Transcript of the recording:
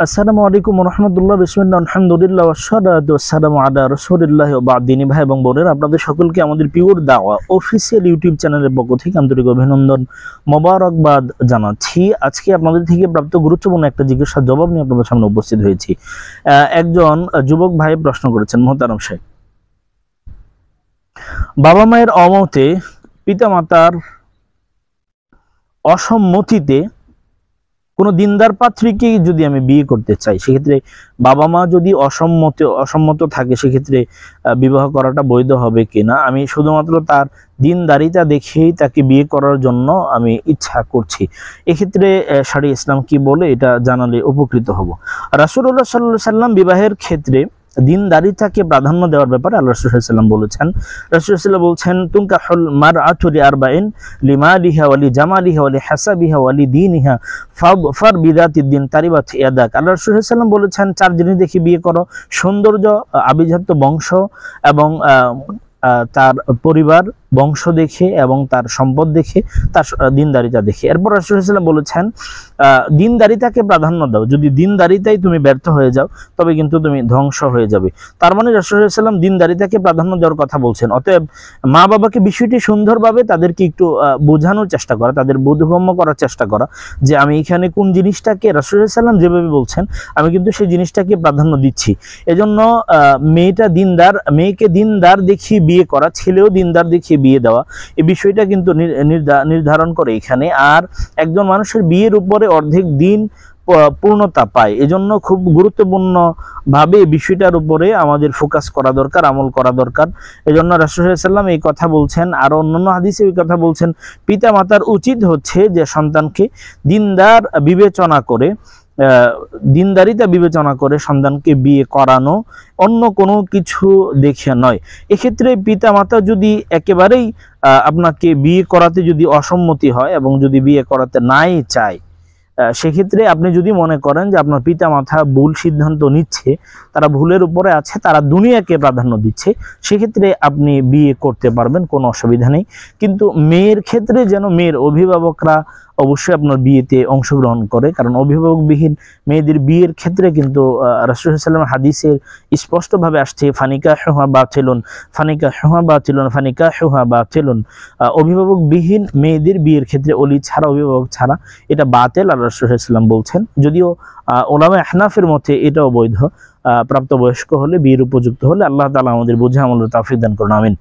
আসসালামু আলাইকুম রহমতুল্লাহ, বিসমিল্লাহ, আলহামদুলিল্লাহ, ওয়াসসালাতু ওয়াসসালামু আলা রাসূলিল্লাহ ওয়া বা'দ। দিনী ভাই এবং বোনেরা, আপনাদের সকলকে আমাদের পিওর দাওয়া অফিসিয়াল ইউটিউব চ্যানেলের পক্ষ থেকে আন্তরিক অভিনন্দন, মোবারকবাদ জানাচ্ছি। আজকে আপনাদের থেকে প্রাপ্ত গুরুত্বপূর্ণ একটা জিজ্ঞাসার জবাব নিয়ে আপনাদের সামনে উপস্থিত হয়েছি। একজন যুবক ভাই প্রশ্ন করেছেন, মোহতারাম সাহেব, বাবা মায়ের অমতে, পিতামাতার অসম্মতিতে কোনো দিনদার পাত্রীকে যদি আমি বিয়ে করতে চাই, সেক্ষেত্রে বাবা মা যদি অসম্মত থাকে, সেক্ষেত্রে বিবাহ করাটা বৈধ হবে কিনা? আমি শুধুমাত্র তার দিনদারিতা দেখেই তাকে বিয়ে করার জন্য আমি ইচ্ছা করছি, এক্ষেত্রে শরিয়া ইসলাম কি বলে এটা জানালে উপকৃত হব। রাসূলুল্লাহ সাল্লাল্লাহু আলাইহি ওয়াসাল্লাম বিবাহের ক্ষেত্রে দিনদারিতাকে প্রাধান্য দেওয়ার ব্যাপারে আল্লাহ রাসূল সাল্লাল্লাহু আলাইহি ওয়াসাল্লাম বলেছেন। রাসূল সাল্লাল্লাহু আলাইহি ওয়াসাল্লাম বলছেন, তুনকাহুল মারআতু লিআরবাইন লিমালিহা ওয়া লিজামালিহা ওয়া লিহাসাবিহা ওয়া লিদীনিহা ফাদফার বিযাতিদ্দিন তারিবাত ইয়াদাক। আল্লাহ রাসূল সাল্লাল্লাহু আলাইহি ওয়াসাল্লাম বলেছেন, চার জিনিস দেখে বিয়ে করো: সৌন্দর্য, আভিজাত্য বংশ, এবং তার পরিবার বংশ দেখে, এবং তার সম্পদ দেখে, তার দিনদারিতা দেখে। এরপর রাসূল সাল্লাল্লাহু আলাইহি ওয়াসাল্লাম বলেছেন, দিনদারিতাকে প্রাধান্য দাও। যদি দিনদারিতাই তুমি ব্যর্থ হয়ে যাও, তবে কিন্তু তুমি ধ্বংস হয়ে যাবে। তার মানে রাসূল সাল্লাল্লাহু আলাইহি ওয়াসাল্লাম দিনদারিতাকে প্রাধান্য দেওয়ার কথা বলছেন। অতএব মা বাবাকে বিষয়টি সুন্দরভাবে তাদেরকে একটু বোঝানোর চেষ্টা করা, তাদের বোধগম্য করার চেষ্টা করা যে আমি এখানে কোন জিনিসটাকে, রাসূল সাল্লাল্লাহু আলাইহি ওয়াসাল্লাম যেভাবে বলছেন আমি কিন্তু সেই জিনিসটাকে প্রাধান্য দিচ্ছি। এজন্য মেয়েকে দিনদার দেখিয়ে বিয়ে করা, ছেলেও দিনদার দেখিয়ে বিয়ে দেওয়া, এই বিষয়টা কিন্তু নির্ধারণ করে এখানে। আর একজন মানুষের বিয়ের উপরে অর্ধেক দিন পূর্ণতা পায়, এজন্য খুব গুরুত্বপূর্ণ ভাবে এই বিষয়টার উপরে আমাদের ফোকাস করা দরকার, আমল করা দরকার। এজন্য রাসূল সাল্লাল্লাহু আলাইহি ওয়াসাল্লাম এই কথা বলছেন। আর অন্যান্য হাদিসে এই কথা বলছেন, পিতা মাতার উচিত হচ্ছে যে সন্তানকে দিনদার বিবেচনা করে, দিনদারিতা বিবেচনা করে সন্তানকে বিয়ে করানো, অন্য কোনো কিছু দেখে নয়। এক্ষেত্রে পিতা মাতা যদি একেবারেই আপনাকে বিয়ে করাতে যদি অসম্মতি হয় এবং যদি বিয়ে করাতে নাই চায়, সেক্ষেত্রে আপনি যদি মনে করেন যে আপনার পিতা মাতা ভুল সিদ্ধান্ত নিচ্ছে, তারা ভুলের উপরে আছে, তারা দুনিয়াকে প্রাধান্য দিচ্ছে, সেক্ষেত্রে আপনি বিয়ে করতে পারবেন, কোনো অসুবিধা নেই। কিন্তু মেয়ের ক্ষেত্রে যেন মেয়ের অভিভাবকরা অবশ্যই আপনার বিয়েতে অংশগ্রহণ করে, কারণ অভিভাবকবিহীন মেয়েদের বিয়ের ক্ষেত্রে কিন্তু রাসূল সাল্লাল্লাহু আলাইহি ওয়াসাল্লাম হাদিসের স্পষ্টভাবে আসছে, ফানিকাহুহা বাতিলুন ফানিকাহুহা বাতিলুন ফানিকাহুহা বাতিলুন। অভিভাবকবিহীন মেয়েদের বিয়ের ক্ষেত্রে ওলি ছাড়া, অভিভাবক ছাড়া, এটা বাতিল, আল্লাহ রাসূল সাল্লাল্লাহু আলাইহি ওয়াসাল্লাম বলছেন। যদিও উলামা আহনাফের মতে এটাও বৈধ, প্রাপ্তবয়স্ক হলে, বিয়ের উপযুক্ত হলে। আল্লাহ তাআলা আমাদের বুঝে আমলের তৌফিক দান করুন, আমিন।